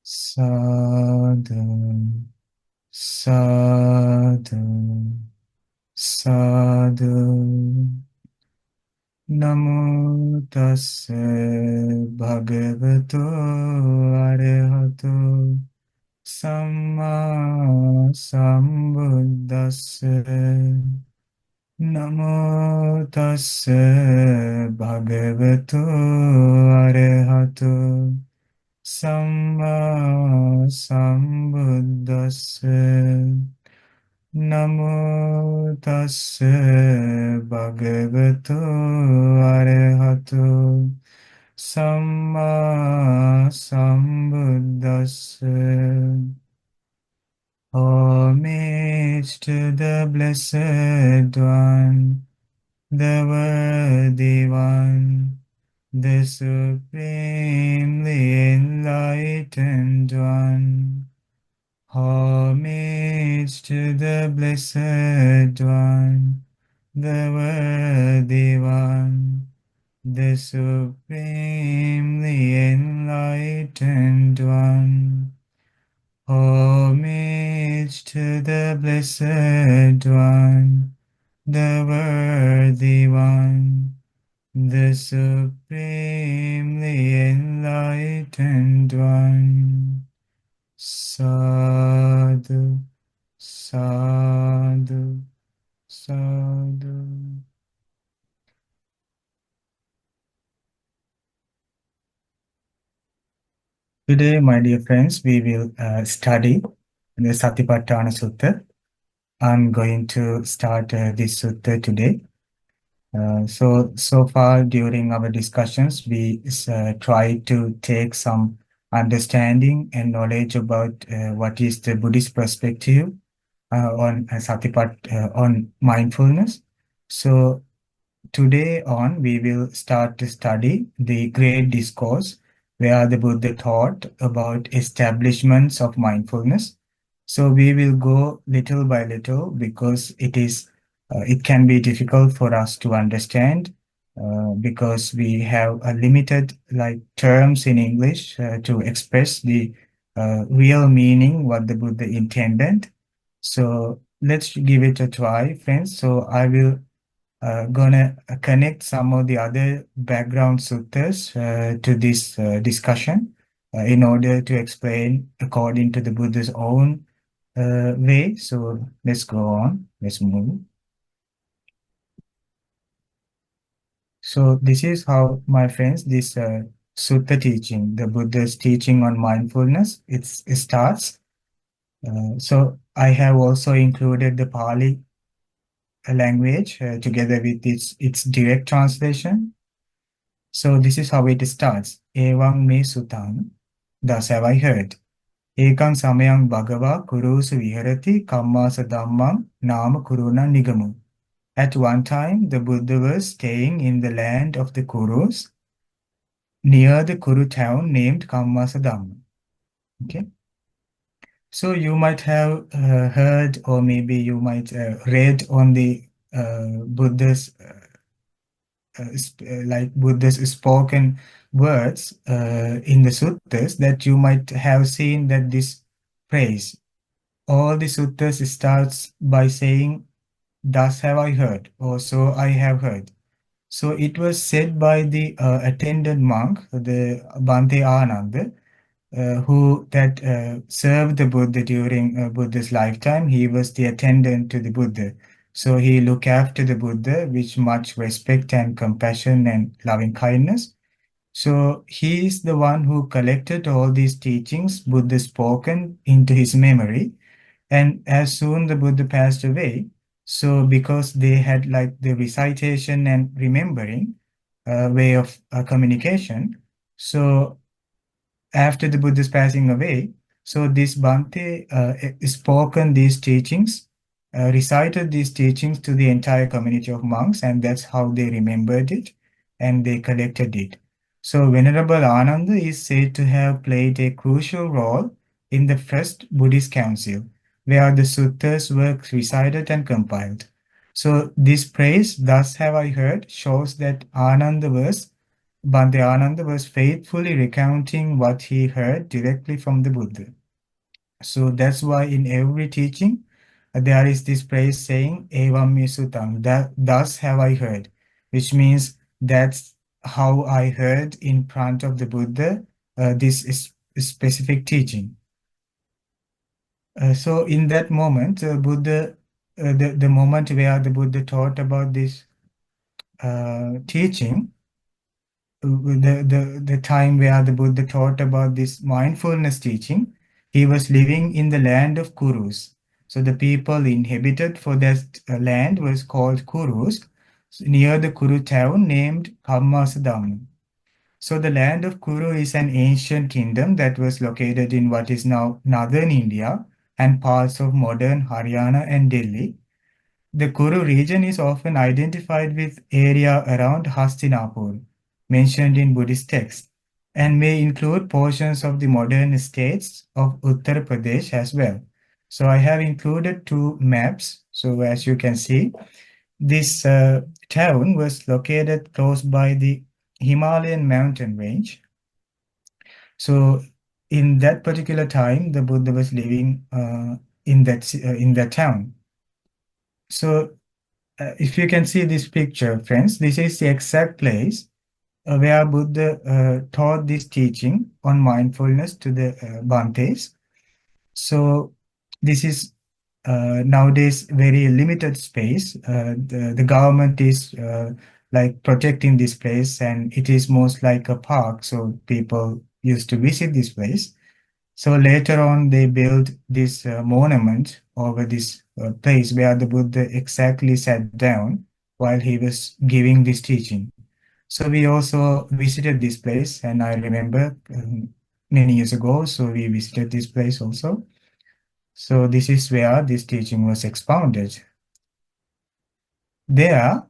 Sadhu, sadhu, sadhu. Namo tassa bhagavato arahato samma sambuddhassa. Namo tassa bhagavato arahato samma sambuddhassa. Namo tassa bhagavato arahato samma sambuddhassa. Homage to the Blessed One, the Worthy One, the Supremely Enlightened One. Homage to the Blessed One, the Worthy One, the Supremely Enlightened One. Homage to the Blessed One, the Worthy One, the Supremely Enlightened One. Sadhu, sadhu, sadhu. Today, my dear friends, we will study the Satipatthana Sutta. I'm going to start this sutta today. So far during our discussions, we try to take some understanding and knowledge about what is the Buddhist perspective on on mindfulness. So today on, we will start to study the Great Discourse, where the Buddha taught about establishments of mindfulness. So we will go little by little because it can be difficult for us to understand because we have a limited like terms in English to express the real meaning what the Buddha intended. So let's give it a try, friends. So I will gonna connect some of the other background suttas to this discussion in order to explain according to the Buddha's own way. So let's go on. Let's move. So this is how, my friends, this sutta teaching, the Buddha's teaching on mindfulness, it starts. So I have also included the Pali language together with its direct translation. So this is how it starts. Evam me sutang. Thus have I heard. Ekang samayang bhagava kurusu viharati kammasa dhammam nama kuruna nigamu. At one time, the Buddha was staying in the land of the Kurus near the Kuru town named Kammasa Dhamma. Okay. So you might have heard, or maybe you might read on the Buddha's like Buddha's spoken words in the suttas that you might have seen that this phrase, all the suttas starts by saying, "Thus have I heard," or "So I have heard." So it was said by the attendant monk, the Bhante Ananda, who that served the Buddha during Buddha's lifetime. He was the attendant to the Buddha. So he looked after the Buddha with much respect and compassion and loving kindness. So he is the one who collected all these teachings Buddha spoken into his memory. And as soon the Buddha passed away, so because they had like the recitation and remembering way of communication, so after the Buddha's passing away, so this Bhante spoken these teachings, recited these teachings to the entire community of monks, and that's how they remembered it and they collected it. So Venerable Ananda is said to have played a crucial role in the first Buddhist council, where the suttas were recited and compiled. So this praise, thus have I heard, shows that Ananda was Bhante was faithfully recounting what he heard directly from the Buddha. So that's why in every teaching, there is this phrase saying, Evam me suttam, that thus have I heard, which means that's how I heard in front of the Buddha this is specific teaching. So in that moment, the moment where the Buddha taught about this teaching, the time where the Buddha taught about this mindfulness teaching, he was living in the land of Kurus. So the people inhabited for that land was called Kurus, near the Kuru town named Kammasadam. So the land of Kuru is an ancient kingdom that was located in what is now northern India and parts of modern Haryana and Delhi. The Kuru region is often identified with area around Hastinapur, mentioned in Buddhist texts, and may include portions of the modern states of Uttar Pradesh as well. So I have included two maps. So as you can see, this town was located close by the Himalayan mountain range. So in that particular time, the Buddha was living in that town. So if you can see this picture, friends, this is the exact place where Buddha taught this teaching on mindfulness to the Bhantes. So this is nowadays very limited space. The government is like protecting this place, and it is most like a park. So people used to visit this place. So later on, they built this monument over this place where the Buddha exactly sat down while he was giving this teaching. So we also visited this place, and I remember many years ago, so we visited this place also. So this is where this teaching was expounded. There,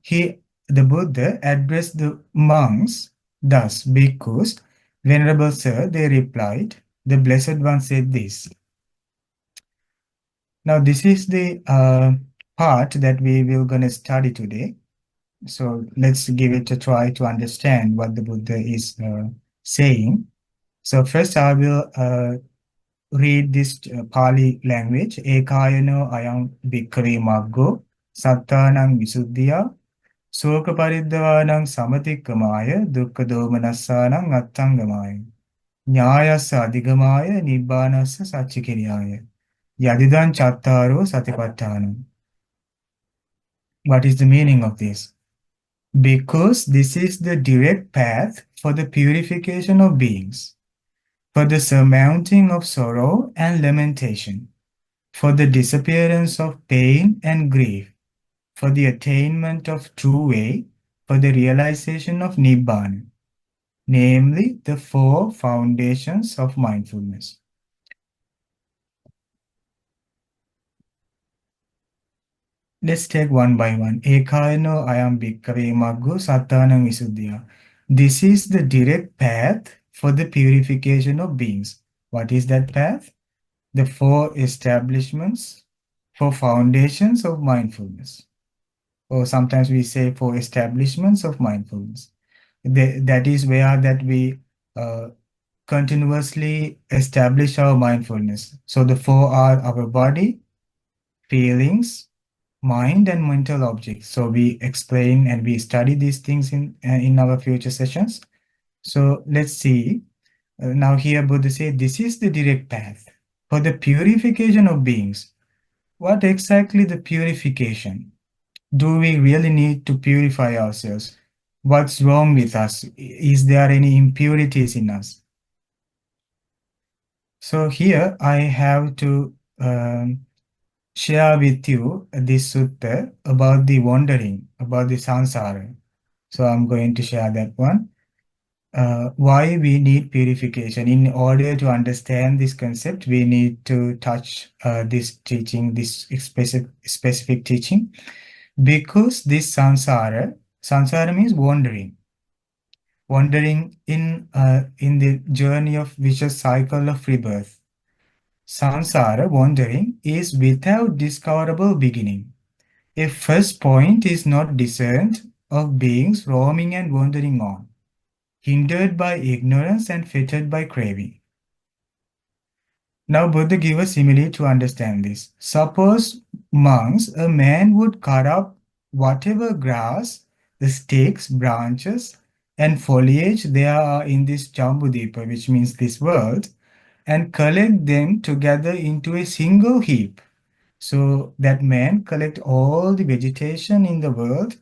the Buddha addressed the monks, thus, bhikkhus, Venerable Sir, they replied, the Blessed One said this. Now, this is the part that we will gonna study today. So let's give it a try to understand what the Buddha is saying. So first, I will read this Pali language. Ekayano ayam bhikkhave maggo sattanang visuddhiya soka pariddavanang samatikkamaya dukkha domanassanang attangamaya nyayassa adhigamaya nibbanassa satchikiriyaya yadidan chattaro satipattanam. What is the meaning of this? Because this is the direct path for the purification of beings, for the surmounting of sorrow and lamentation, for the disappearance of pain and grief, for the attainment of true way, for the realization of Nibbana, namely the four foundations of mindfulness. Let's take one by one. Ekayano ayam bhikkhave maggo sattanang visuddhya. This is the direct path for the purification of beings. What is that path? The four establishments, four foundations of mindfulness. Or sometimes we say four establishments of mindfulness. That is where that we continuously establish our mindfulness. So the four are our body, feelings, mind, and mental objects. So we explain and we study these things in our future sessions. So let's see. Now here Buddha said, this is the direct path for the purification of beings. What exactly the purification? Do we really need to purify ourselves? What's wrong with us? Is there any impurities in us? So here I have to share with you this sutta about the wandering, about the samsara. So I'm going to share that one. Why we need purification. In order to understand this concept, we need to touch this teaching, this specific teaching, because this samsara means wandering, wandering in the journey of vicious cycle of rebirth. Samsara, wandering, is without discoverable beginning. A first point is not discerned of beings roaming and wandering on. hindered by ignorance and fettered by craving. Now Buddha give a simile to understand this. Suppose monks, a man would cut up whatever grass, the sticks, branches, and foliage there are in this Jambudipa, which means this world, and collect them together into a single heap. So that man collect all the vegetation in the world,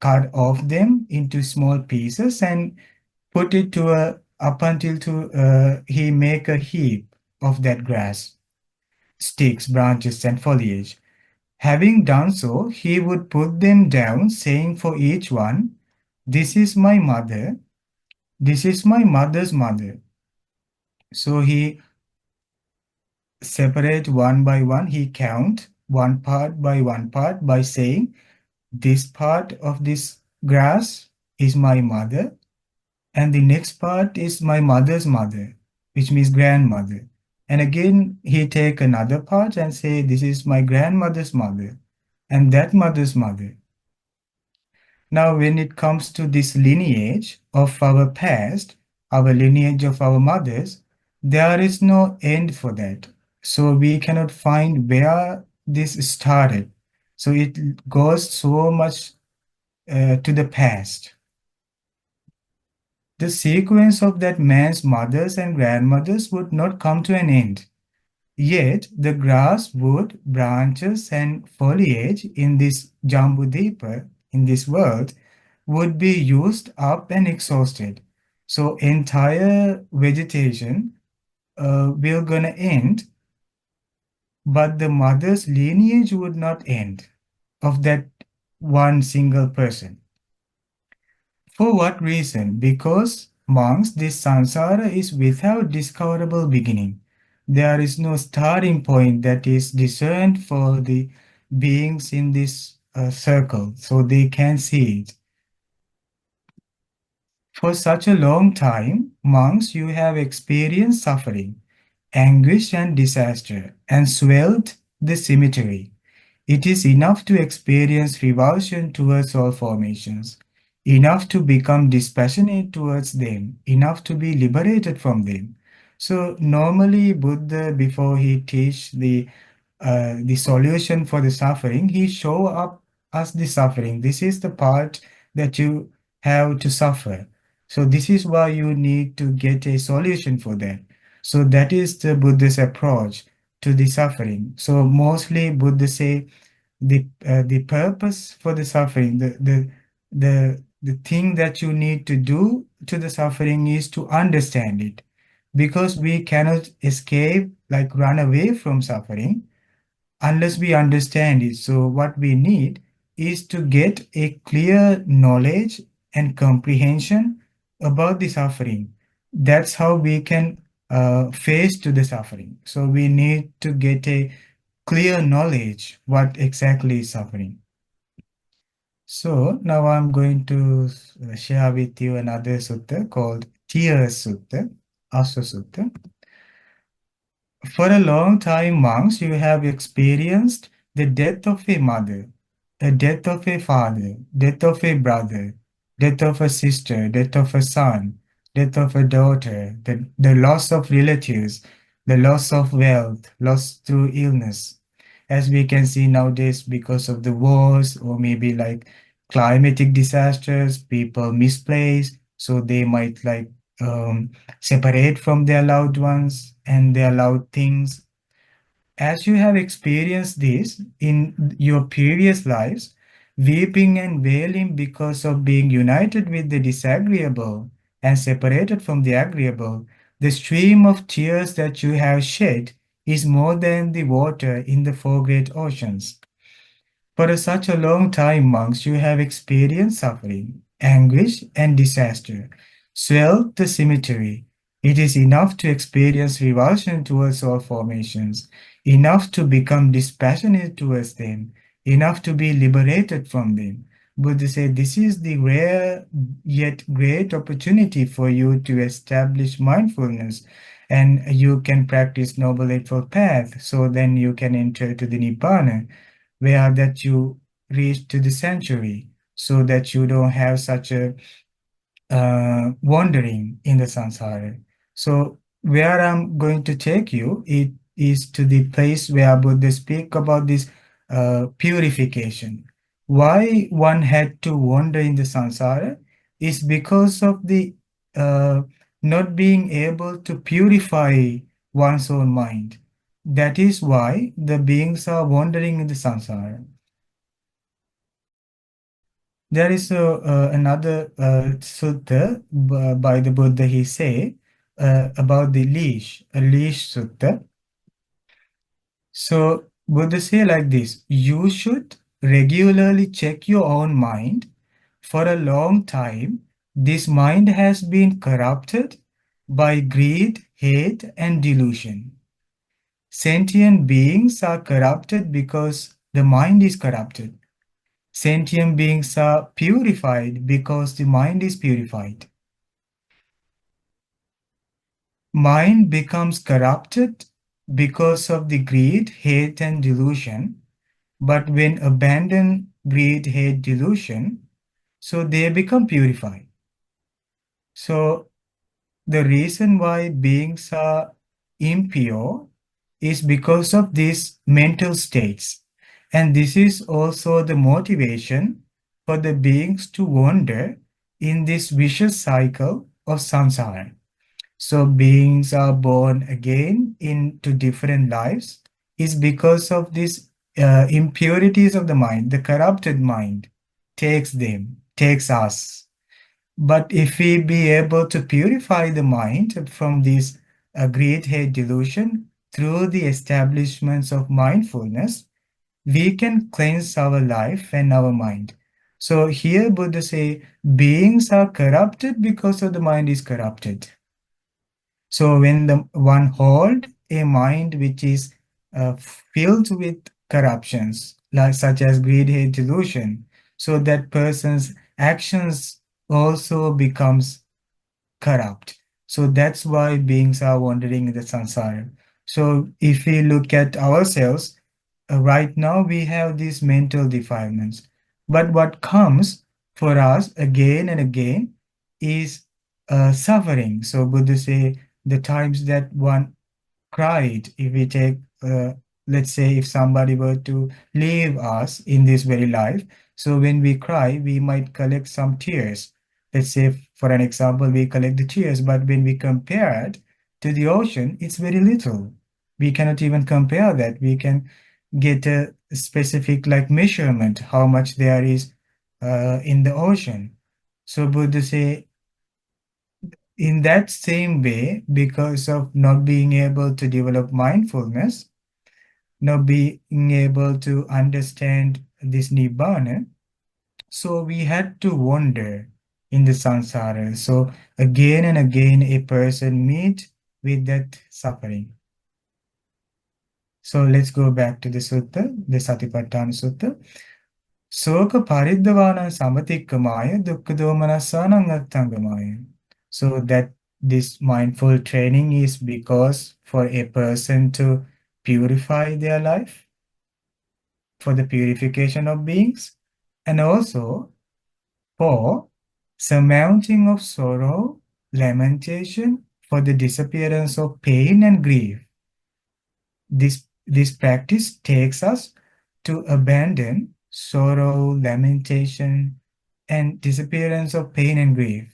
cut off them into small pieces, and put it to a up until to he make a heap of that grass, sticks, branches, and foliage. Having done so, he would put them down, saying for each one, "This is my mother, this is my mother's mother." So he separate one by one, he count one part by saying, "This part of this grass is my mother, and the next part is my mother's mother, which means grandmother." And again, he take another part and say, "This is my grandmother's mother, and that mother's mother." Now, when it comes to this lineage of our past, our lineage of our mothers, there is no end for that. So we cannot find where this started. So it goes so much to the past. The sequence of that man's mothers and grandmothers would not come to an end. Yet the grass, wood, branches, and foliage in this Jambudipa, in this world, would be used up and exhausted. So entire vegetation will gonna end, but the mother's lineage would not end of that one single person. For what reason? Because monks, this samsara is without discoverable beginning. There is no starting point that is discerned for the beings in this circle, so they can see it. For such a long time, monks, you have experienced suffering, anguish, and disaster, and swelled the cemetery. It is enough to experience revulsion towards all formations, enough to become dispassionate towards them, enough to be liberated from them. So normally Buddha, before he teach the solution for the suffering, he show up as the suffering. This is the part that you have to suffer. So this is why you need to get a solution for that. So that is the Buddha's approach to the suffering. So mostly Buddha say the purpose for the suffering, the thing that you need to do to the suffering is to understand it, because we cannot escape, like run away from suffering unless we understand it. So what we need is to get a clear knowledge and comprehension about the suffering. That's how we can face to the suffering. So we need to get a clear knowledge what exactly is suffering. So now I'm going to share with you another sutta called Tears Sutta, Asa Sutta. For a long time, monks, you have experienced the death of a mother, the death of a father, death of a brother, death of a sister, death of a son, death of a daughter, the loss of relatives, the loss of wealth, loss through illness. As we can see nowadays, because of the wars or maybe like climatic disasters, people misplace, so they might like um, separate from their loved ones and their loved things. As you have experienced this in your previous lives, weeping and wailing because of being united with the disagreeable and separated from the agreeable, the stream of tears that you have shed is more than the water in the four great oceans. For such a long time, monks, you have experienced suffering, anguish, and disaster. Swell the cemetery. It is enough to experience revulsion towards all formations, enough to become dispassionate towards them, enough to be liberated from them. Buddha said this is the rare yet great opportunity for you to establish mindfulness, and you can practice Noble Eightfold Path, so then you can enter to the Nibbana, where that you reach to the sanctuary, so that you don't have such a wandering in the samsara. So where I'm going to take you, it is to the place where Buddha speak about this purification. Why one had to wander in the samsara is because of the uh, not being able to purify one's own mind. That is why the beings are wandering in the samsara. There is another sutta by the Buddha. He say about the leash, a leash sutta. So Buddha say like this: you should regularly check your own mind. For a long time, this mind has been corrupted by greed, hate, and delusion. Sentient beings are corrupted because the mind is corrupted. Sentient beings are purified because the mind is purified. Mind becomes corrupted because of the greed, hate, and delusion. But when abandon greed, hate, delusion, so they become purified. So the reason why beings are impure is because of these mental states. And this is also the motivation for the beings to wander in this vicious cycle of samsara. So beings are born again into different lives is because of these impurities of the mind. The corrupted mind takes them, takes us. But if we be able to purify the mind from this greed, hate, delusion through the establishments of mindfulness, we can cleanse our life and our mind. So here Buddha say beings are corrupted because of the mind is corrupted. So when the one hold a mind which is filled with corruptions, like such as greed, hate, delusion, so that person's actions also becomes corrupt. So that's why beings are wandering in the samsara. So if we look at ourselves, right now we have these mental defilements. But what comes for us again and again is suffering. So Buddha say the times that one cried, if we take, let's say, if somebody were to leave us in this very life, so when we cry, we might collect some tears. Let's say, for an example, we collect the tears, but when we compare it to the ocean, it's very little. We cannot even compare that. We can get a specific like measurement how much there is in the ocean. So Buddha say in that same way, because of not being able to develop mindfulness, not being able to understand this nibbana, so we had to wander in the samsara. So again and again, a person meet with that suffering. So let's go back to the sutta, the Satipatthana Sutta. Soka paridhavana samatikkamaya dukkha domanassanam attangamaya. So that this mindful training is because for a person to purify their life, for the purification of beings, and also for surmounting of sorrow, lamentation, for the disappearance of pain and grief. This practice takes us to abandon sorrow, lamentation, and disappearance of pain and grief.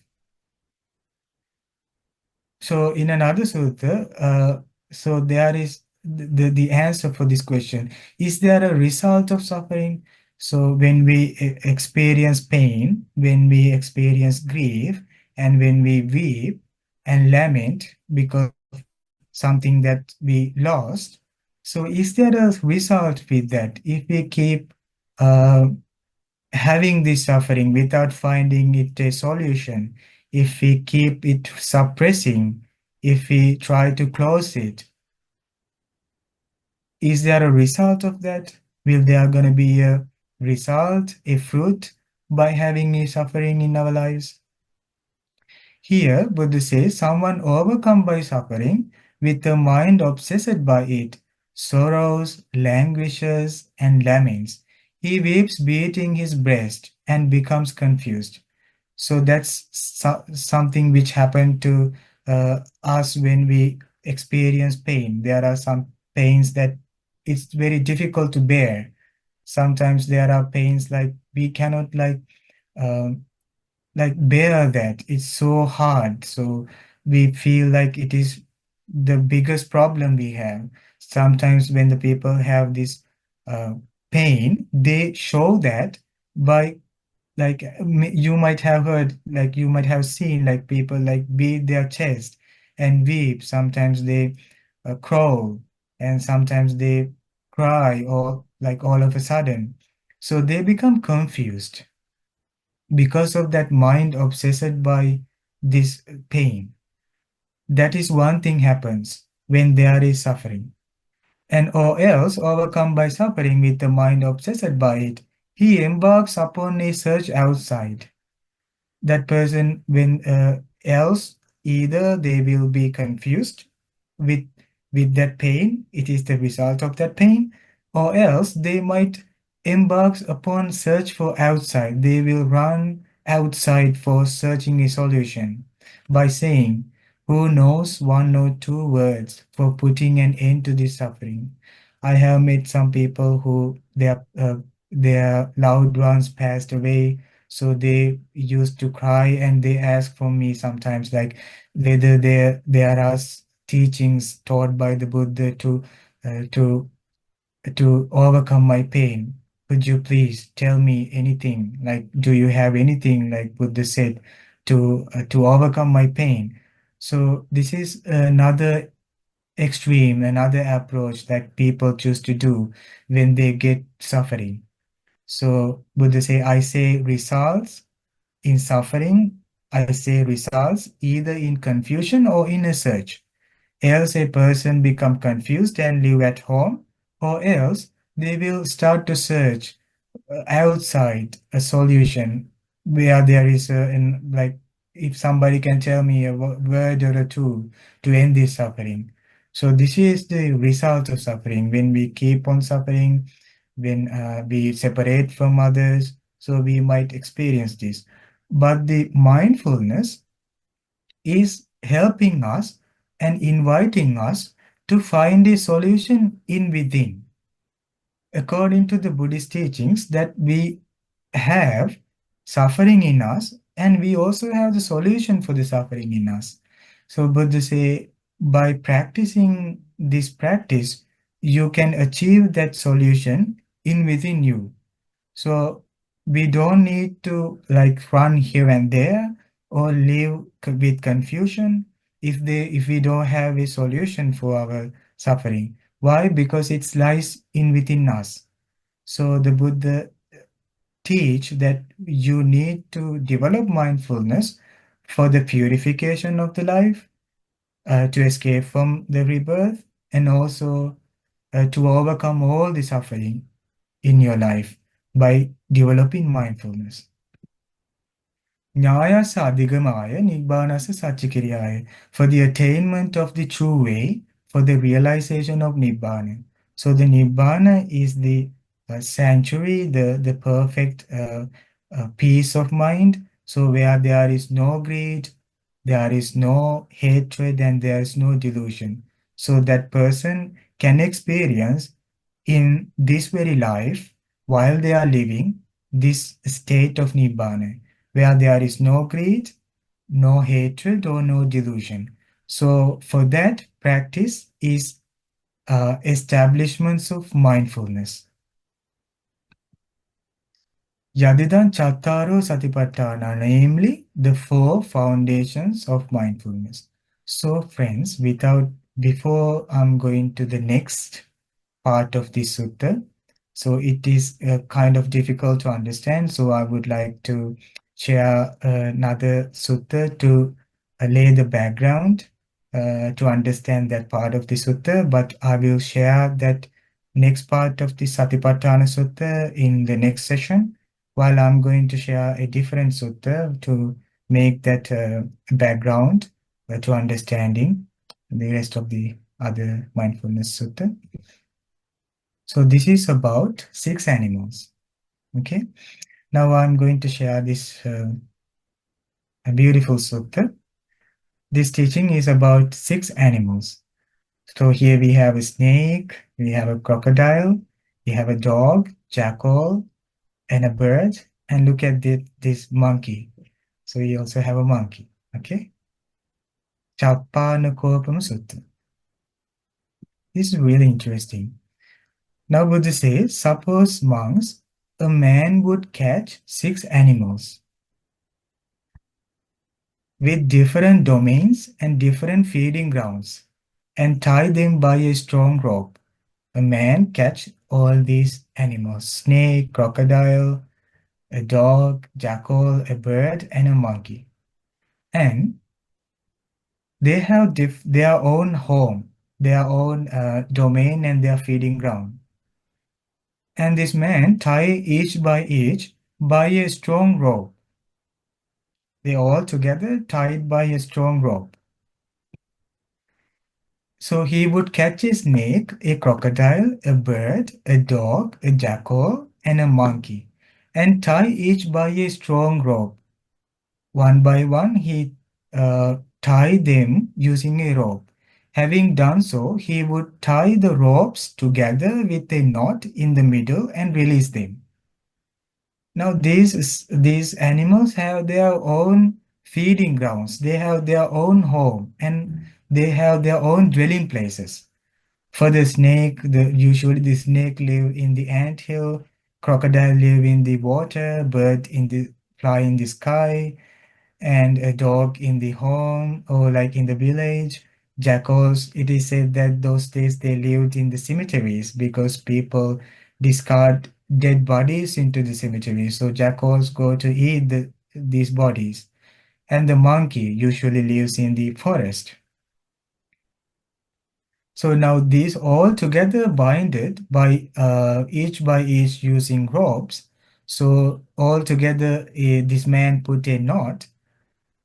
So in another sutta, so there is the answer for this question. Is there a result of suffering? So when we experience pain, when we experience grief, and when we weep and lament because of something that we lost, so is there a result with that? If we keep uh, having this suffering without finding it a solution, if we keep it suppressing, if we try to close it, is there a result of that? Will there going to be a result, a fruit by having a suffering in our lives? Here, Buddha says, someone overcome by suffering with a mind obsessed by it, sorrows, languishes, and laments. He weeps, beating his breast, and becomes confused. So that's something which happened to us when we experience pain. There are some pains that it's very difficult to bear. Sometimes there are pains like we cannot um, like bear that. It's so hard. So we feel like it is the biggest problem we have. Sometimes when the people have this uh, pain, they show that by you might have heard, like you might have seen, like people like beat their chest and weep. Sometimes they crawl, and sometimes they cry, or like all of a sudden. So they become confused because of that mind obsessed by this pain. That is one thing happens when there is suffering. And or else overcome by suffering with the mind obsessed by it, he embarks upon a search outside. That person when else either they will be confused with that pain, it is the result of that pain, or else they might embark upon search for outside. They will run outside for searching a solution by saying, who knows one or two words for putting an end to this suffering. I have met some people who their loved ones passed away, so they used to cry and they ask for me sometimes, like whether there are teachings taught by the Buddha uh, to to overcome my pain. Could you please tell me anything? Like, do you have anything like Buddha said to overcome my pain? So this is another extreme, another approach that people choose to do when they get suffering. So Buddha say, I say results in suffering, I say results either in confusion or in a search. Else a person become confused and live at home, or else they will start to search outside a solution where there is like if somebody can tell me a word or a two to end this suffering. So this is the result of suffering when we keep on suffering, when we separate from others, so we might experience this. But the mindfulness is helping us and inviting us to find a solution in within. According to the Buddhist teachings, that we have suffering in us and we also have the solution for the suffering in us. So Buddha say, by practicing this practice, you can achieve that solution in within you. So we don't need to like run here and there or live with confusion if we don't have a solution for our suffering. Why? Because it lies in within us. So the Buddha teach that you need to develop mindfulness for the purification of the life, to escape from the rebirth, and also to overcome all the suffering in your life by developing mindfulness. Nyayasa adhigamaya nibbanasa satchikiriyaya. For the attainment of the true way, for the realization of Nibbana. So the Nibbana is the sanctuary, the perfect peace of mind. So where there is no greed, there is no hatred, and there is no delusion. So that person can experience in this very life, while they are living, this state of Nibbana where there is no greed, no hatred, or no delusion. So, for that, practice is establishments of mindfulness. Yadidan Chattaro Satipatthana, namely the four foundations of mindfulness. So, friends, before I'm going to the next part of this sutta. So it is kind of difficult to understand. So I would like to share another sutta to lay the background to understand that part of the sutta. But I will share that next part of the Satipatthana Sutta in the next session, while I'm going to share a different sutta to make that background to understanding the rest of the other mindfulness sutta. So this is about six animals. Okay. Now I'm going to share this. a beautiful sutta. This teaching is about six animals. So here we have a snake, we have a crocodile, we have a dog, jackal, and a bird. And look at this monkey. So we also have a monkey. Okay. Chappanakopama Sutta. This is really interesting. Now Buddha says, suppose monks, a man would catch six animals with different domains and different feeding grounds and tie them by a strong rope. A man catch all these animals, snake, crocodile, a dog, jackal, a bird, and a monkey. And they have their own home, their own domain, and their feeding ground. And this man tie each by a strong rope. They all together tied by a strong rope. So he would catch a snake, a crocodile, a bird, a dog, a jackal, and a monkey, and tie each by a strong rope. One by one, he tied them using a rope. Having done so, he would tie the ropes together with a knot in the middle and release them. Now, these animals have their own feeding grounds, they have their own home, and they have their own dwelling places. For the snake, usually the snake live in the ant hill, crocodile live in the water, bird in the fly in the sky, and a dog in the home or like in the village. Jackals, it is said that those days they lived in the cemeteries because people discard dead bodies into the cemetery. So jackals go to eat these bodies. And the monkey usually lives in the forest. So now these all together binded by each using ropes. So all together, this man put a knot.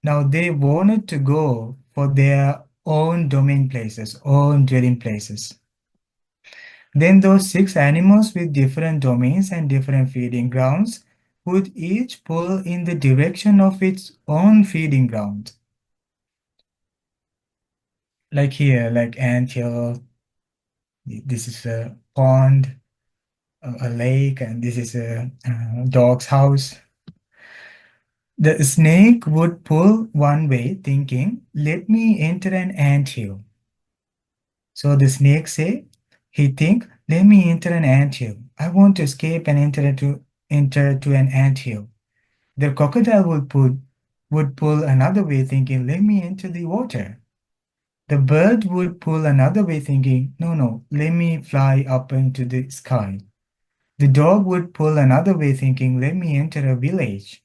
Now they wanted to go for their own domain places, own dwelling places. Then those six animals with different domains and different feeding grounds would each pull in the direction of its own feeding ground. Like here, like anthill, this is a pond, a lake, and this is a dog's house. The snake would pull one way, thinking, let me enter an anthill. So the snake say, he think, let me enter an anthill. I want to escape and enter to an anthill. The crocodile would pull another way, thinking, let me enter the water. The bird would pull another way, thinking, no, no, let me fly up into the sky. The dog would pull another way, thinking, let me enter a village.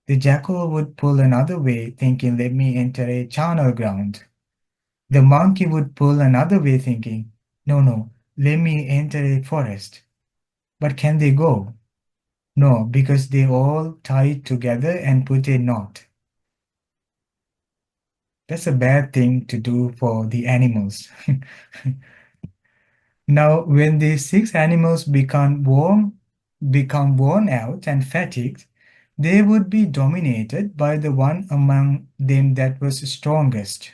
The jackal would pull another way, thinking, let me enter a charnel ground. The monkey would pull another way, thinking, no, no, let me enter a forest. But can they go? No, because they all tied together and put a knot. That's a bad thing to do for the animals. Now, when these six animals become worn out and fatigued, they would be dominated by the one among them that was strongest.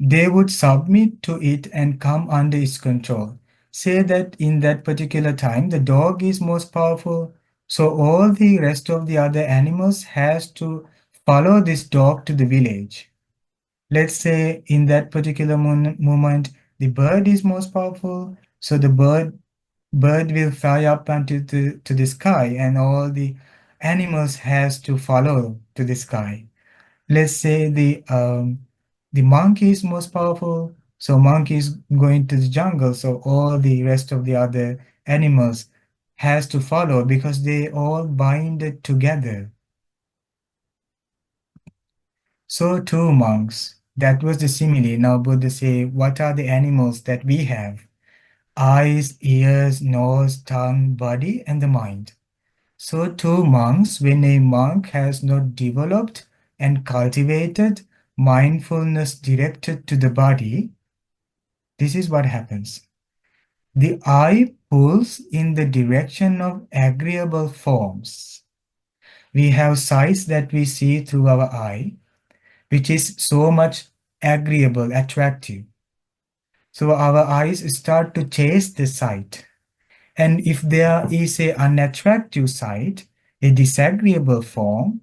They would submit to it and come under its control. Say that in that particular time the dog is most powerful, so all the rest of the other animals has to follow this dog to the village. Let's say in that particular moment the bird is most powerful, so the bird will fly up unto to the sky and all the animals has to follow to the sky. Let's say the monkey is most powerful, so monkey is going to the jungle, so all the rest of the other animals has to follow because they all bind it together. So too monks, that was the simile. Now Buddha say, what are the animals that we have? Eyes, ears, nose, tongue, body, and the mind. So too monks, when a monk has not developed and cultivated mindfulness directed to the body, this is what happens. The eye pulls in the direction of agreeable forms, We have sights that we see through our eye, which is so much agreeable, attractive. So our eyes start to chase the sight. And if there is a unattractive sight, a disagreeable form,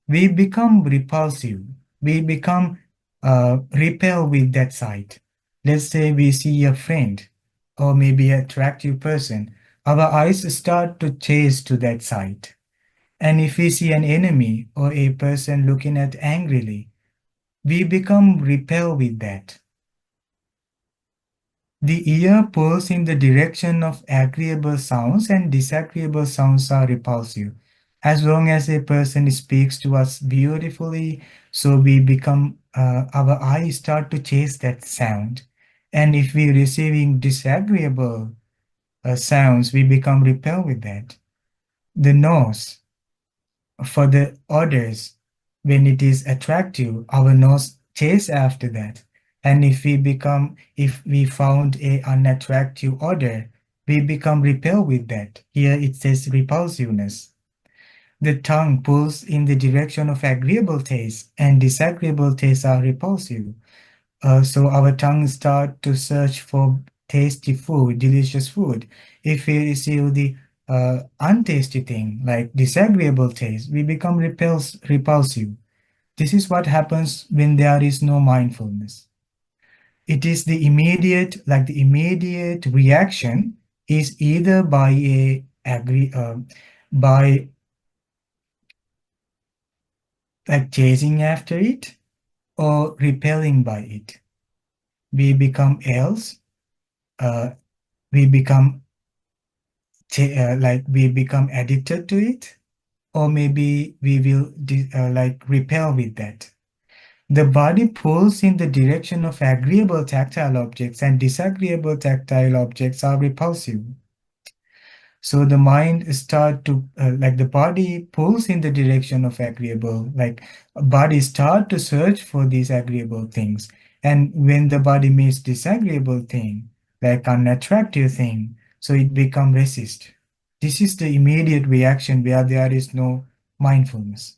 we become repulsive. We become repel with that sight. Let's say we see a friend or maybe an attractive person. Our eyes start to chase to that sight. And if we see an enemy or a person looking at angrily, we become repel with that. The ear pulls in the direction of agreeable sounds and disagreeable sounds are repulsive. As long as a person speaks to us beautifully, so we become, our eyes start to chase that sound. And if we're receiving disagreeable sounds, we become repelled with that. The nose for the odors, when it is attractive, our nose chase after that. And if we found a unattractive odor, we become repelled with that. Here it says repulsiveness. The tongue pulls in the direction of agreeable taste, and disagreeable tastes are repulsive. So our tongue start to search for tasty food, delicious food. If we receive the untasty thing like disagreeable taste, we become repulsive. This is what happens when there is no mindfulness. It is the immediate reaction is either by like chasing after it or repelling by it. We become else. Uh, we become like we become addicted to it, or maybe we will like repel with that. The body pulls in the direction of agreeable tactile objects, and disagreeable tactile objects are repulsive. So the mind start to like the body pulls in the direction of agreeable, like body start to search for these agreeable things. And when the body meets disagreeable thing, like unattractive thing, so it become resist. This is the immediate reaction where there is no mindfulness.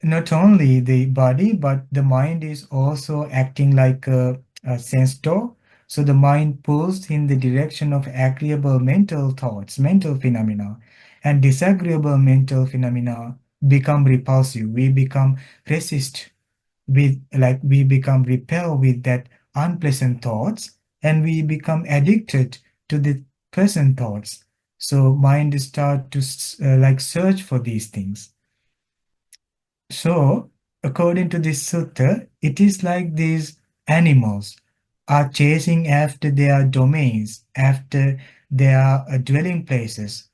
Not only the body, but the mind is also acting like a sense door. So the mind pulls in the direction of agreeable mental thoughts, mental phenomena, and disagreeable mental phenomena become repulsive. We become resist with, like we become repelled with that unpleasant thoughts, and we become addicted to the pleasant thoughts. So mind start to like search for these things. So, according to this sutta, it is like these animals are chasing after their domains, after their dwelling places.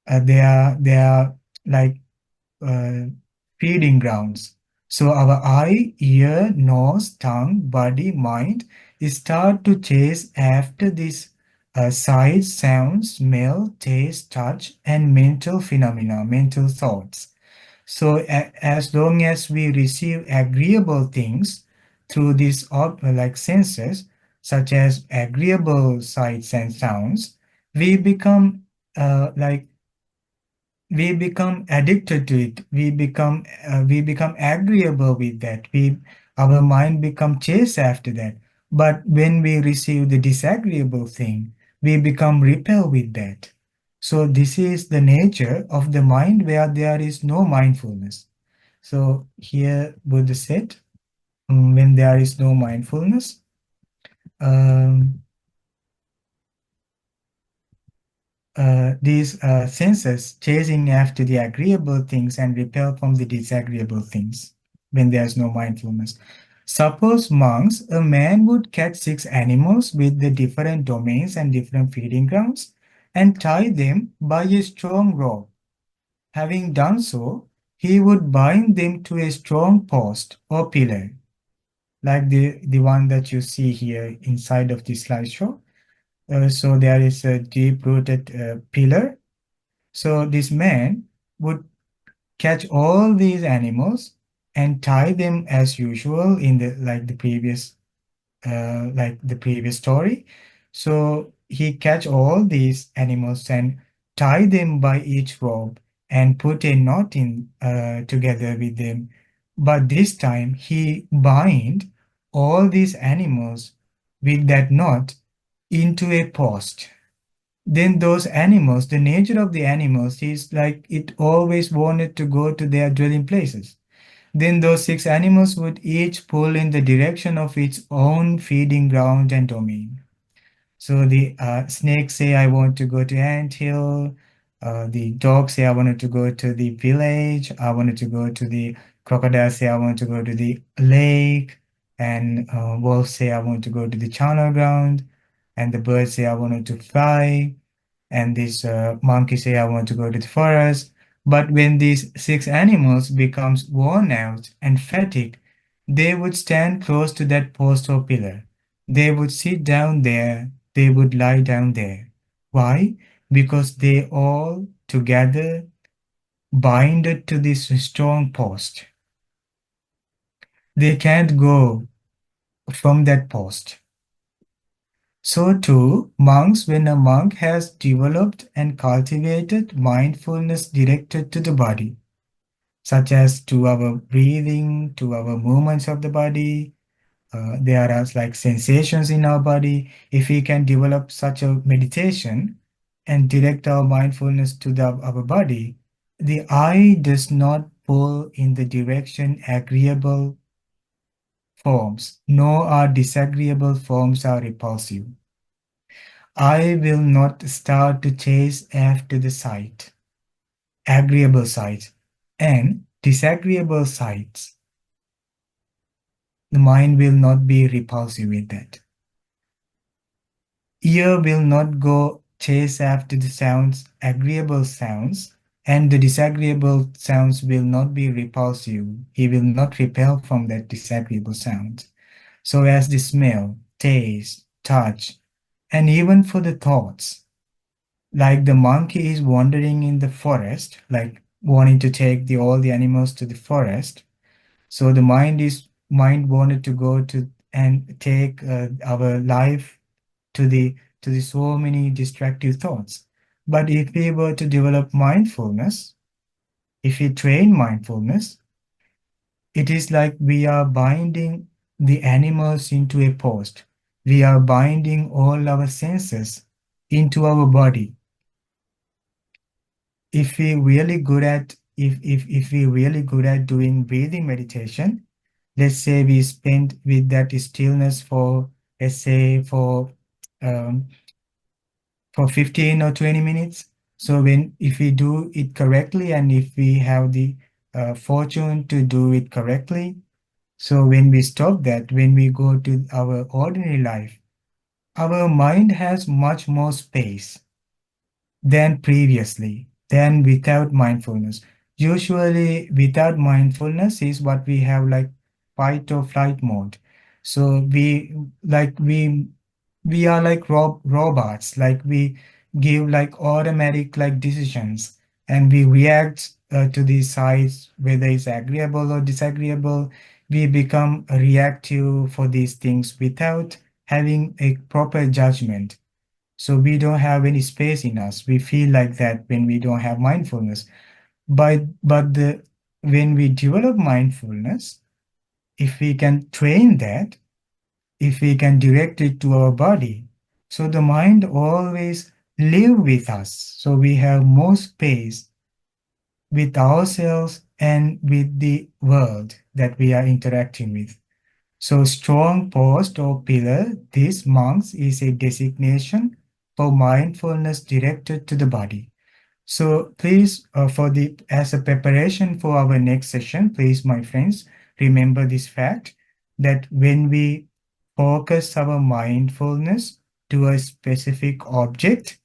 They are like uh, feeding grounds. So our eye, ear, nose, tongue, body, mind start to chase after these sight, sound, smell, taste, touch, and mental phenomena, mental thoughts. So as long as we receive agreeable things through these like senses, such as agreeable sights and sounds, we become like we become addicted to it. We become agreeable with that. Our mind become chase after that. But when we receive the disagreeable thing, we become repel with that. So this is the nature of the mind where there is no mindfulness. So here Buddha said, when there is no mindfulness, um, these senses chasing after the agreeable things and repel from the disagreeable things when there's no mindfulness. Suppose monks, a man would catch 6 animals with the different domains and different feeding grounds and tie them by a strong rope. Having done so, he would bind them to a strong post or pillar, like the one that you see here inside of the slideshow. So there is a deep-rooted pillar. So this man would catch all these animals and tie them as usual in the like the previous story. So he catch all these animals and tie them by each rope and put a knot in together with them. But this time he bind all these animals with that knot into a post. Then those animals, the nature of the animals is like it always wanted to go to their dwelling places. Then those six animals would each pull in the direction of its own feeding ground and domain. So the snake say, I want to go to ant hill. The dog say, I wanted to go to the village. I wanted to go to the crocodile say, I want to go to the lake. And wolf say, I want to go to the charnel ground. And the bird say, I wanted to fly. And this monkey say, I want to go to the forest. But when these six animals becomes worn out and fatigued, they would stand close to that post or pillar. They would sit down there, they would lie down there. Why? Because they all together binded to this strong post. They can't go from that post. So too, monks, when a monk has developed and cultivated mindfulness directed to the body, such as to our breathing, to our movements of the body, there are like sensations in our body. If we can develop such a meditation and direct our mindfulness to our body, the eye does not pull in the direction agreeable forms, nor are disagreeable forms are repulsive. I will not start to chase after the sight, agreeable sights, and disagreeable sights. The mind will not be repulsive with that. Ear will not go chase after the sounds, agreeable sounds, and the disagreeable sounds will not be repulsive. He will not repel from that disagreeable sound. So as the smell, taste, touch, and even for the thoughts, like the monkey is wandering in the forest, like wanting to take all the animals to the forest. So the mind wanted to go to and take our life to the so many distractive thoughts. But if we were to develop mindfulness, if we train mindfulness, it is like we are binding the animals into a post. We are binding all our senses into our body. If we really good at doing breathing meditation, let's say we spend with that stillness for, let's say, um, for 15 or 20 minutes. So when if we do it correctly and if we have the fortune to do it correctly, so when we stop that, when we go to our ordinary life, our mind has much more space than previously, than without mindfulness. Usually, without mindfulness is what we have like fight or flight mode. So we are like robots, like we give like automatic like decisions and we react to these sides, whether it's agreeable or disagreeable. We become reactive for these things without having a proper judgment. So we don't have any space in us. We feel like that when we don't have mindfulness. But when we develop mindfulness, if we can train that, if we can direct it to our body, so the mind always live with us. So we have more space with ourselves and with the world that we are interacting with. So strong post or pillar, this monks is a designation for mindfulness directed to the body. So please, for the as a preparation for our next session, please, my friends, remember this fact that when we focus our mindfulness to a specific object,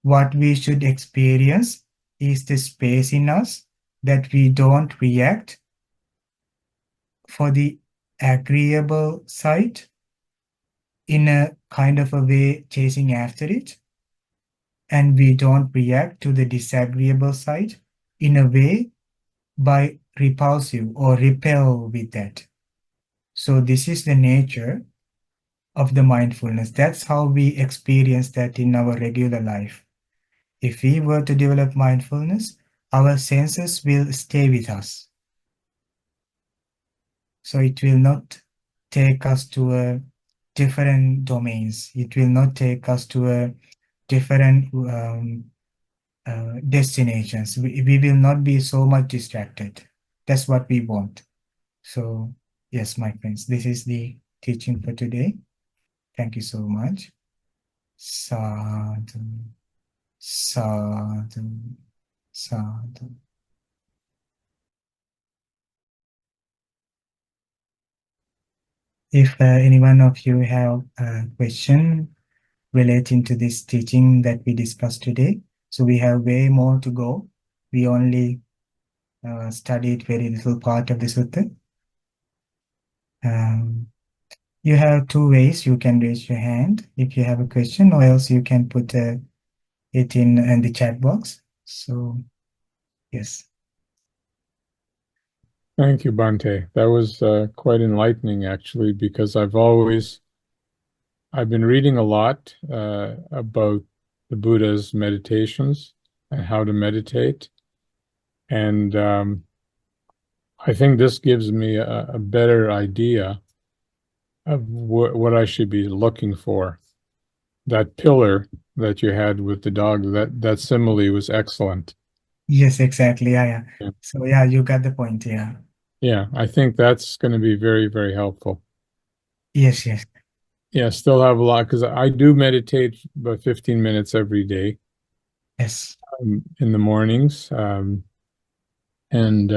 what we should experience is the space in us that we don't react for the agreeable side in a kind of a way chasing after it, and we don't react to the disagreeable side in a way by repulsive or repel with that. So this is the nature of the mindfulness. That's how we experience that in our regular life. If we were to develop mindfulness, our senses will stay with us. So it will not take us to a different domains. It will not take us to a different destinations. We will not be so much distracted. That's what we want. So, yes, my friends, this is the teaching for today. Thank you so much. Sadhu, sadhu, sadhu. If any one of you have a question relating to this teaching that we discussed today, so we have way more to go. We only studied very little part of the sutta. Um, you have two ways you can raise your hand if you have a question, or else you can put it in the chat box. So, yes. Thank you, Bante. That was quite enlightening, actually, because I've been reading a lot about the Buddha's meditations and how to meditate, and I think this gives me a better idea of what I should be looking for. That pillar that you had with the dog, that simile was excellent. Yes, exactly. Yeah, yeah. Yeah, So, yeah, you got the point. Yeah. yeah, I think that's going to be very, very helpful. Yes, yes, Yeah, still have a lot because I do meditate about 15 minutes every day yes, in the mornings. And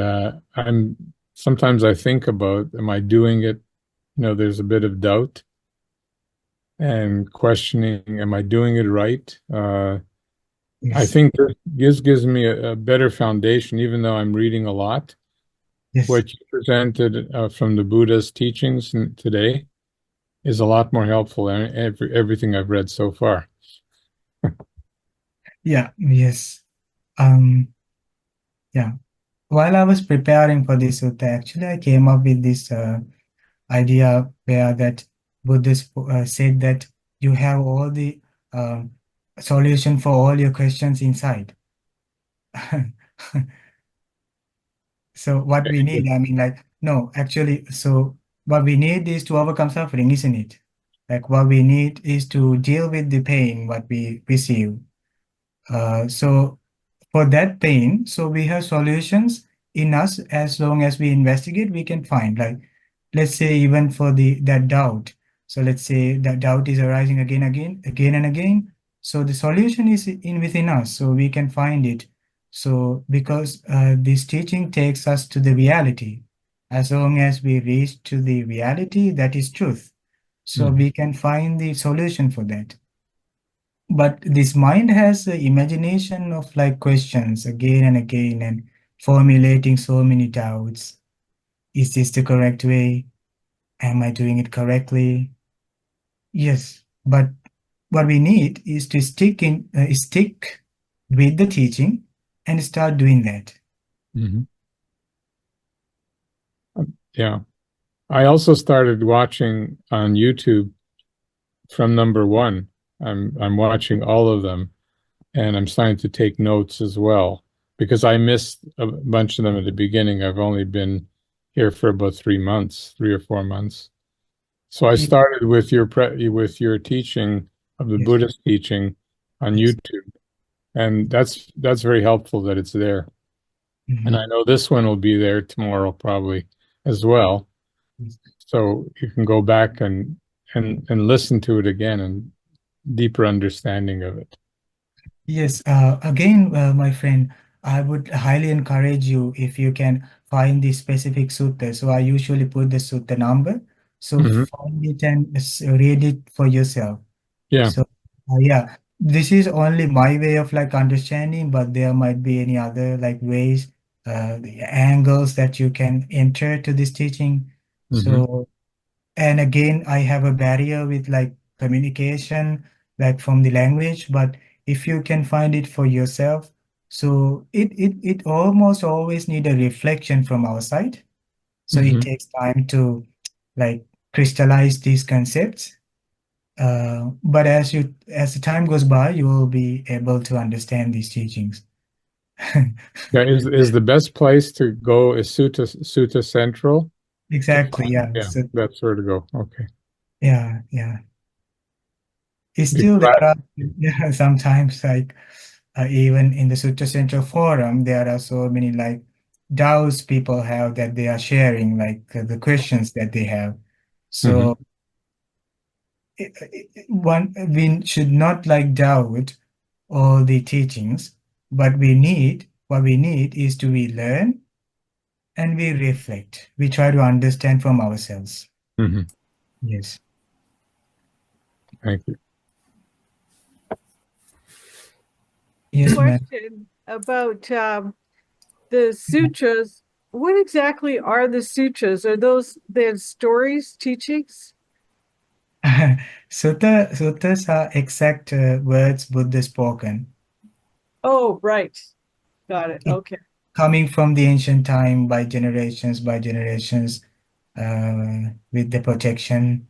I'm sometimes I think about, am I doing it? You know, there's a bit of doubt and questioning, am I doing it right? I yes, think this gives me a better foundation, even though I'm reading a lot. yes. What you presented from the Buddha's teachings today is a lot more helpful than everything I've read so far. Yeah, yes. Um, yeah. While I was preparing for this sutta, actually, I came up with this idea where that Buddhist said that you have all the uh, solution for all your questions inside. So what we need, I mean, like, no, actually, so what we need is to overcome suffering, isn't it? Like what we need is to deal with the pain what we receive. So for that pain, so we have solutions in us. As long as we investigate, we can find, like, let's say even for the that doubt. So let's say that doubt is arising again and again. So the solution is in within us, so we can find it. So because this teaching takes us to the reality, as long as we reach to the reality, that is truth. So Mhm. we can find the solution for that. But this mind has the imagination of like questions again and again and formulating so many doubts. Is this the correct way? Am I doing it correctly? Yes, but what we need is to stick with the teaching and start doing that. Mhm. Yeah. I also started watching on YouTube from number one. I'm watching all of them and I'm starting to take notes as well because I missed a bunch of them at the beginning. I've only been here for about 3 months, 3 or 4 months. So I Ye- started with with your teaching of the Yes, Buddhist teaching on yes, YouTube, and that's very helpful that it's there. And I mhm, know this one will be there tomorrow probably as well. yes. So you can go back and listen to it again and deeper understanding of it. Yes, again, my friend, I would highly encourage you if you can find the specific sutta. So I usually put the sutta number. So Hmm. find it and read it for yourself. Yeah. So yeah, this is only my way of like understanding, but there might be any other like ways, the angles that you can enter to this teaching. Hmm. So and again, I have a barrier with like communication, like from the language, but if you can find it for yourself, so it almost always need a reflection from our side. So it Hmm. takes time to like crystallize these concepts. But as the time goes by, you will be able to understand these teachings. Yeah, is the best place to go is Sutta Central? To Exactly, find, yeah. yeah, So that's where to go. Okay. yeah, yeah. Because Still, there are yeah, sometimes like even in the Sutta Central Forum, there are so many like doubts people have that they are sharing, like the questions that they have. Mhm, So one we should not like doubt all the teachings, but what we need is to we learn and we reflect. We try to understand from ourselves. mhm. Yes. Thank you. Yes, ma'am. Question about the sutras. What exactly are the sutras? Are those their stories, teachings? Suttas are exact words Buddha spoken. Oh, right. Got it. It Okay. coming from the ancient time by generations, with the protection,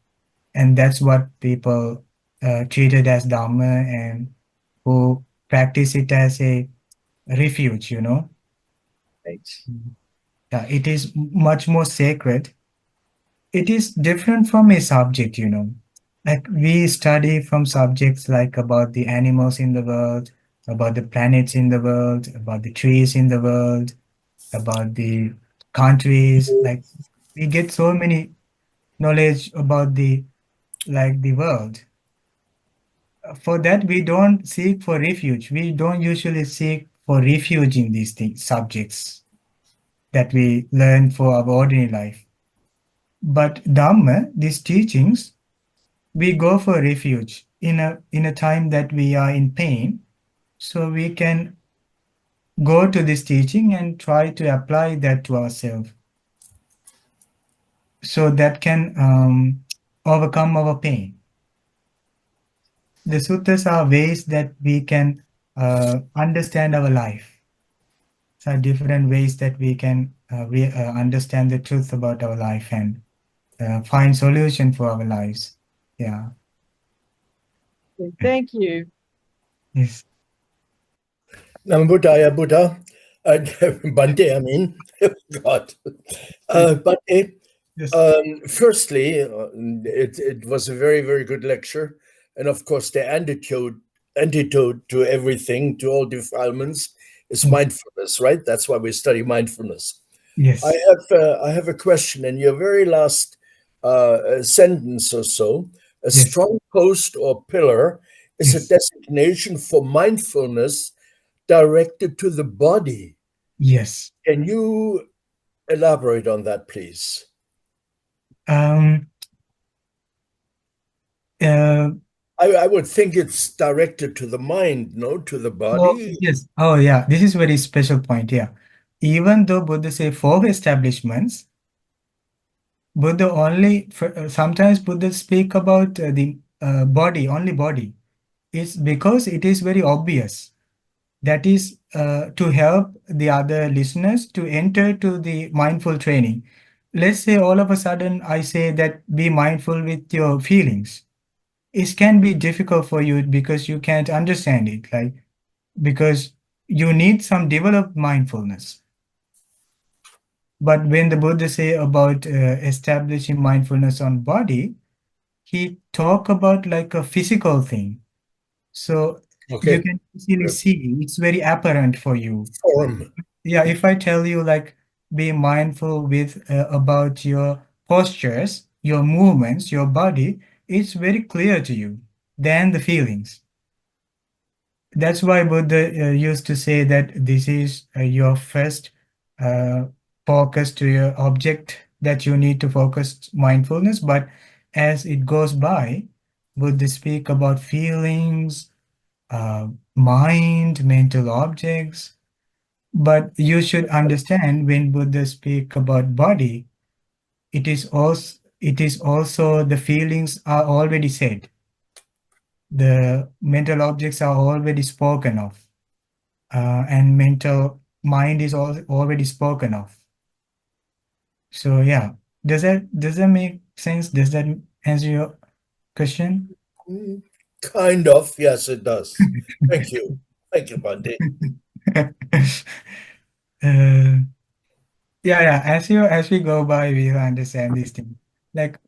and that's what people treated as Dhamma and who practice it as a refuge, you know. Right. Yeah, it is much more sacred. It is different from a subject, you know. Like we study from subjects like about the animals in the world, about the planets in the world, about the trees in the world, about the countries. Like we get so many knowledge about the like the world. For that, we don't seek for refuge. We don't usually seek for refuge in these things, subjects that we learn for our ordinary life. But Dhamma, these teachings, we go for refuge in a time that we are in pain. So we can go to this teaching and try to apply that to ourselves. So that can overcome our pain. The suttas are ways that we can understand our life. So different ways that we can understand the truth about our life and find solution for our lives. Yeah. Thank you. Yes. Buddha, Buddha, Bante, I mean, God. Bante, Yes. firstly, it was a very, very good lecture. And of course, the antidote to everything, to all defilements, is Mm. mindfulness, right? That's why we study mindfulness. Yes. I have a question. In your very last sentence or so, a Yes. strong post or pillar is a Yes. designation for mindfulness directed to the body. Yes. Can you elaborate on that, please? Um, uh, I would think it's directed to the mind, no, to the oh, body. yes. Oh, yeah. This is very special point. Yeah. Even though Buddha say four establishments, Buddha only sometimes Buddha speak about the body, only body. It's because it is very obvious. That is to help the other listeners to enter to the mindful training. Let's say all of a sudden I say that be mindful with your feelings. It can be difficult for you because you can't understand it, like because you need some developed mindfulness. But when the Buddha say about establishing mindfulness on body, he talk about like a physical thing. So you Okay. can easily see it's very apparent for you. Form. Yeah, if I tell you like be mindful with about your postures, your movements, your body, it's very clear to you than the feelings. That's why Buddha used to say that this is your first uh, focus to your object that you need to focus mindfulness. But as it goes by, Buddha speak about feelings, mind, mental objects. But you should understand when Buddha speak about body, it is also the feelings are already said. The mental objects are already spoken of, and mental mind is already spoken of. So yeah, does that make sense? Does that answer your question? Mm, kind of. Yes, it does. Thank you. Thank you, Bante. Uh, yeah, yeah. As we go by, we understand these things. Like,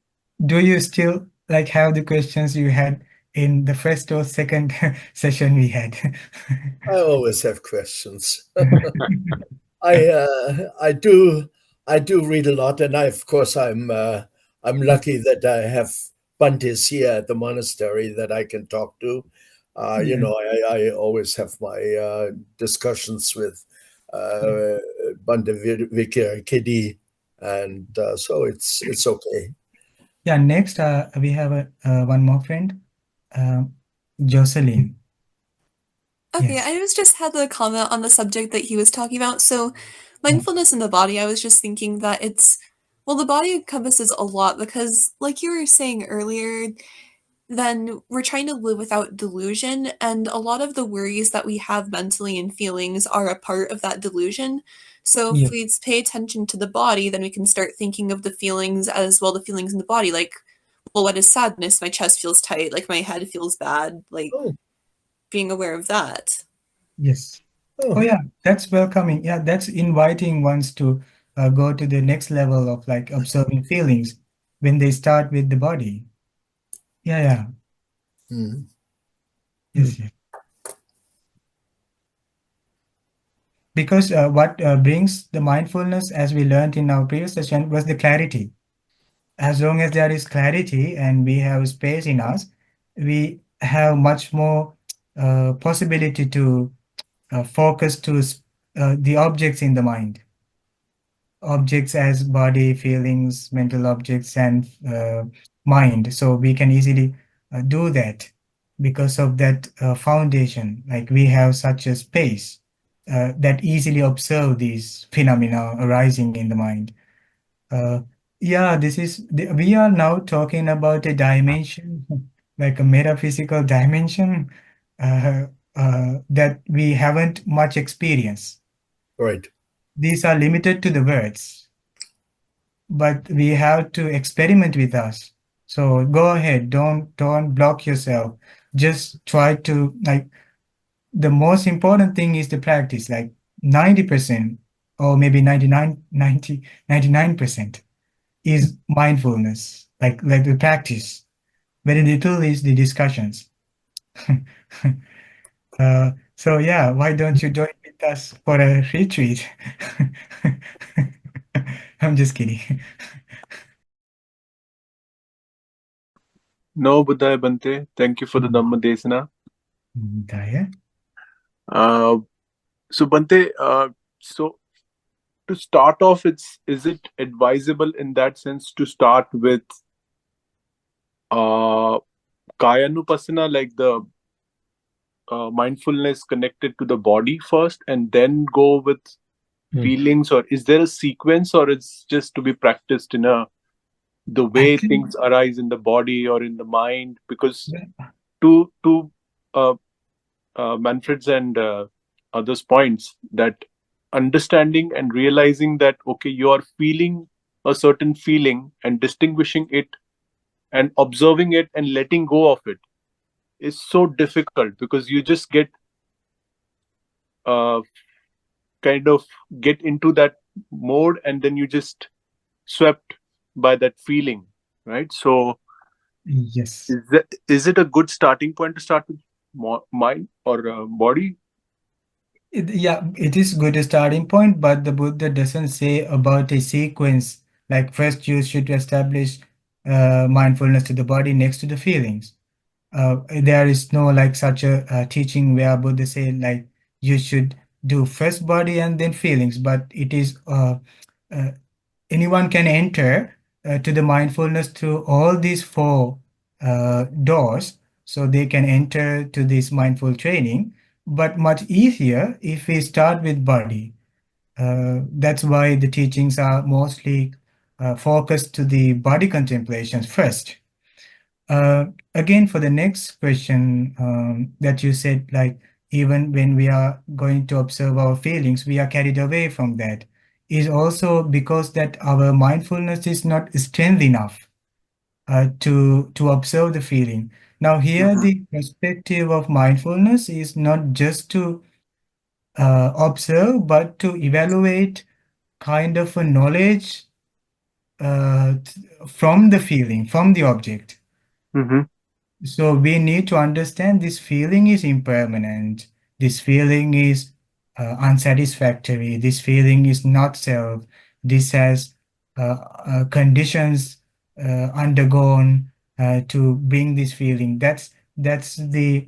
do you still like have the questions you had in the first or second session we had? I always have questions. I do read a lot, and of course I'm lucky that I have Buntis here at the monastery that I can talk to. Yeah. I always have my discussions with uh, Bante Vikir Kiddy, and so it's okay. Yeah. Next, we have one more friend, uh, Jocelyn. Okay, Yes. I was just had a comment on the subject that he was talking about. So, Yeah. mindfulness in the body, I was just thinking that well, the body encompasses a lot because, like you were saying earlier, then we're trying to live without delusion, and a lot of the worries that we have mentally and feelings are a part of that delusion. So, if Yeah. we pay attention to the body, then we can start thinking of the feelings as well, the feelings in the body, like, well, what is sadness? My chest feels tight, like my head feels bad, like Oh, being aware of that. Yes. Oh, oh, yeah. That's welcoming. Yeah. That's inviting ones to go to the next level of like observing feelings when they start with the body. Yeah. Yeah. hmm. Yes. Yes. Because what brings the mindfulness, as we learned in our previous session, was the clarity. As long as there is clarity and we have space in us, we have much more possibility to focus to the objects in the mind, objects as body, feelings, mental objects, and mind. So we can easily do that because of that foundation. Like we have such a space that easily observe these phenomena arising in the mind. Uh, yeah, we are now talking about a dimension, like a metaphysical dimension uh, that we haven't much experience. Right. These are limited to the words, but we have to experiment with us. So go ahead, don't block yourself. Just try to like the most important thing is the practice, like 90% or maybe 99% is mindfulness, like the practice. Very little is the discussions. So yeah, why don't you join with us for a retreat? I'm just kidding. No, Buddhaya Bante. Thank you for the Dhamma Desana. Daya? Uh, so Bante, so to start off, is it advisable in that sense to start with uh, Kayanupasana, like the mindfulness connected to the body first, and then go with feelings, or is there a sequence, or it's just to be practiced in the way Actually, things arise in the body or in the mind? Because to uh, Manfred's and others' points, that understanding and realizing that, okay, you are feeling a certain feeling and distinguishing it and observing it and letting go of it is so difficult, because you just uh, kind of get into that mode, and then you just swept by that feeling, right? So yes. is it a good starting point to start with mind or body? Yeah, it is good starting point, but the Buddha doesn't say about a sequence. Like first you should establish mindfulness to the body next to the feelings. There is no like such a teaching where Buddha say like you should do first body and then feelings, but it is uh, anyone can enter to the mindfulness through all these four doors, so they can enter to this mindful training, but much easier if we start with body. That's why the teachings are mostly focused to the body contemplations first. uh, Again, for the next question that you said, like even when we are going to observe our feelings, we are carried away from that. Is also because that our mindfulness is not strength enough to observe the feeling. Now, here Mhm. the perspective of mindfulness is not just to observe, but to evaluate kind of a knowledge from the feeling, from the object. Mm-hmm. So we need to understand this feeling is impermanent. This feeling is unsatisfactory. This feeling is not self. This has conditions undergone to bring this feeling. That's the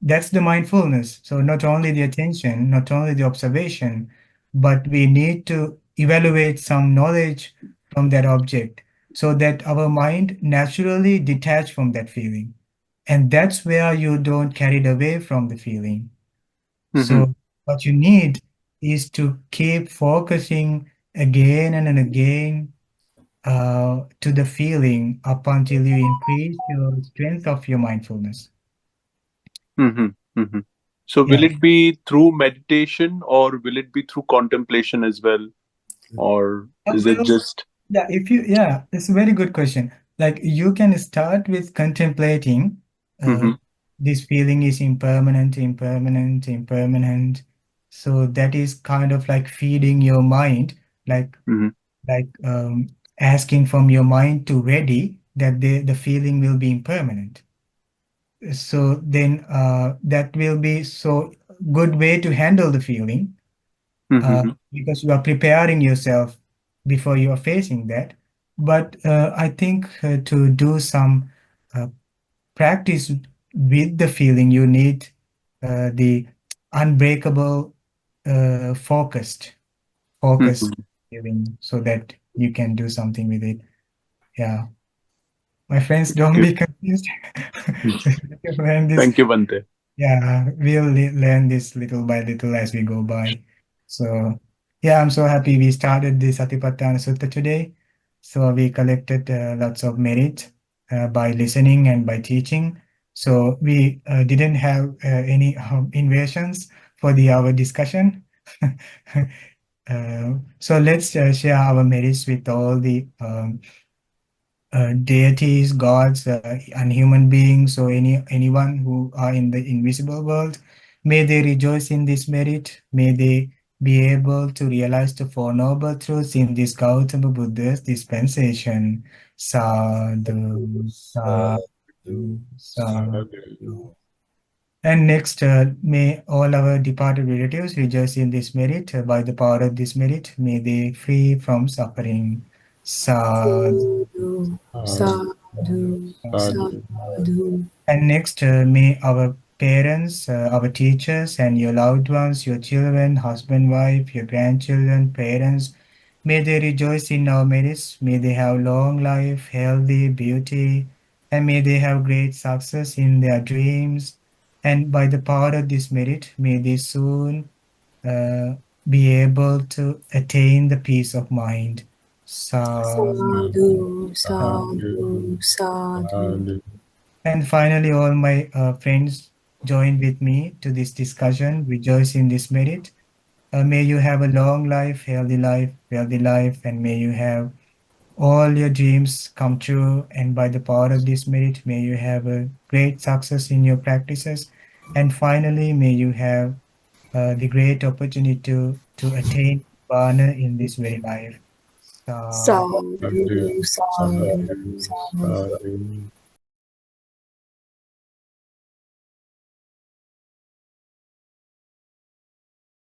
that's the mindfulness. So not only the attention, not only the observation, but we need to evaluate some knowledge from that object so that our mind naturally detach from that feeling, and that's where you don't carried away from the feeling. Mm-hmm. So what you need is to keep focusing again and again to the feeling up until you increase your strength of your mindfulness. Mm-hmm. Mm-hmm. So will Yeah. it be through meditation or will it be through contemplation as well? Or is it Well, just yeah, yeah, it's a very good question. Like you can start with contemplating uh, mm-hmm. this feeling is impermanent, impermanent, impermanent. So that is kind of like feeding your mind, like Mm-hmm. like asking from your mind to ready that the feeling will be impermanent. So then that will be so good way to handle the feeling Mm-hmm. because you are preparing yourself before you are facing that. But I think to do some uh, practice with the feeling, you need the unbreakable, focused Mm-hmm. feeling so that you can do something with it. Yeah, my friends, don't Okay. be confused. Learn this. Thank you, Bante. Yeah, we'll learn this little by little as we go by. So, yeah, I'm so happy we started the Satipatthana Sutta today. So, we collected lots of merit by listening and by teaching. So, we didn't have any innovations for the our discussion. So, let's share our merits with all the deities, gods, and human beings, or anyone who are in the invisible world. May they rejoice in this merit. May they be able to realize the Four Noble Truths in this Gautama Buddha's dispensation. Sadhu, sadhu, Sadhu, sadhu. sadhu. And next, may all our departed relatives rejoice in this merit. By the power of this merit, may they free from suffering. Sadhu. Sadhu, Sadhu, sadhu, sadhu. sadhu. And next, may our parents, our teachers, and your loved ones, your children, husband, wife, your grandchildren, parents, may they rejoice in our merits. May they have long life, healthy, beauty, and may they have great success in their dreams. And by the power of this merit, may they soon uh, be able to attain the peace of mind. So, Sadhu, Sadhu, sadhu, sadhu. sadhu. and finally, all my friends join with me to this discussion. Rejoice in this merit. May you have a long life, healthy life, wealthy life, and may you have all your dreams come true. And by the power of this merit, may you have a great success in your practices. And finally, may you have the great opportunity to attain Nirvana in this very life. So, Sadhu, Sadhu, sadhu, sadhu, sadhu. sadhu.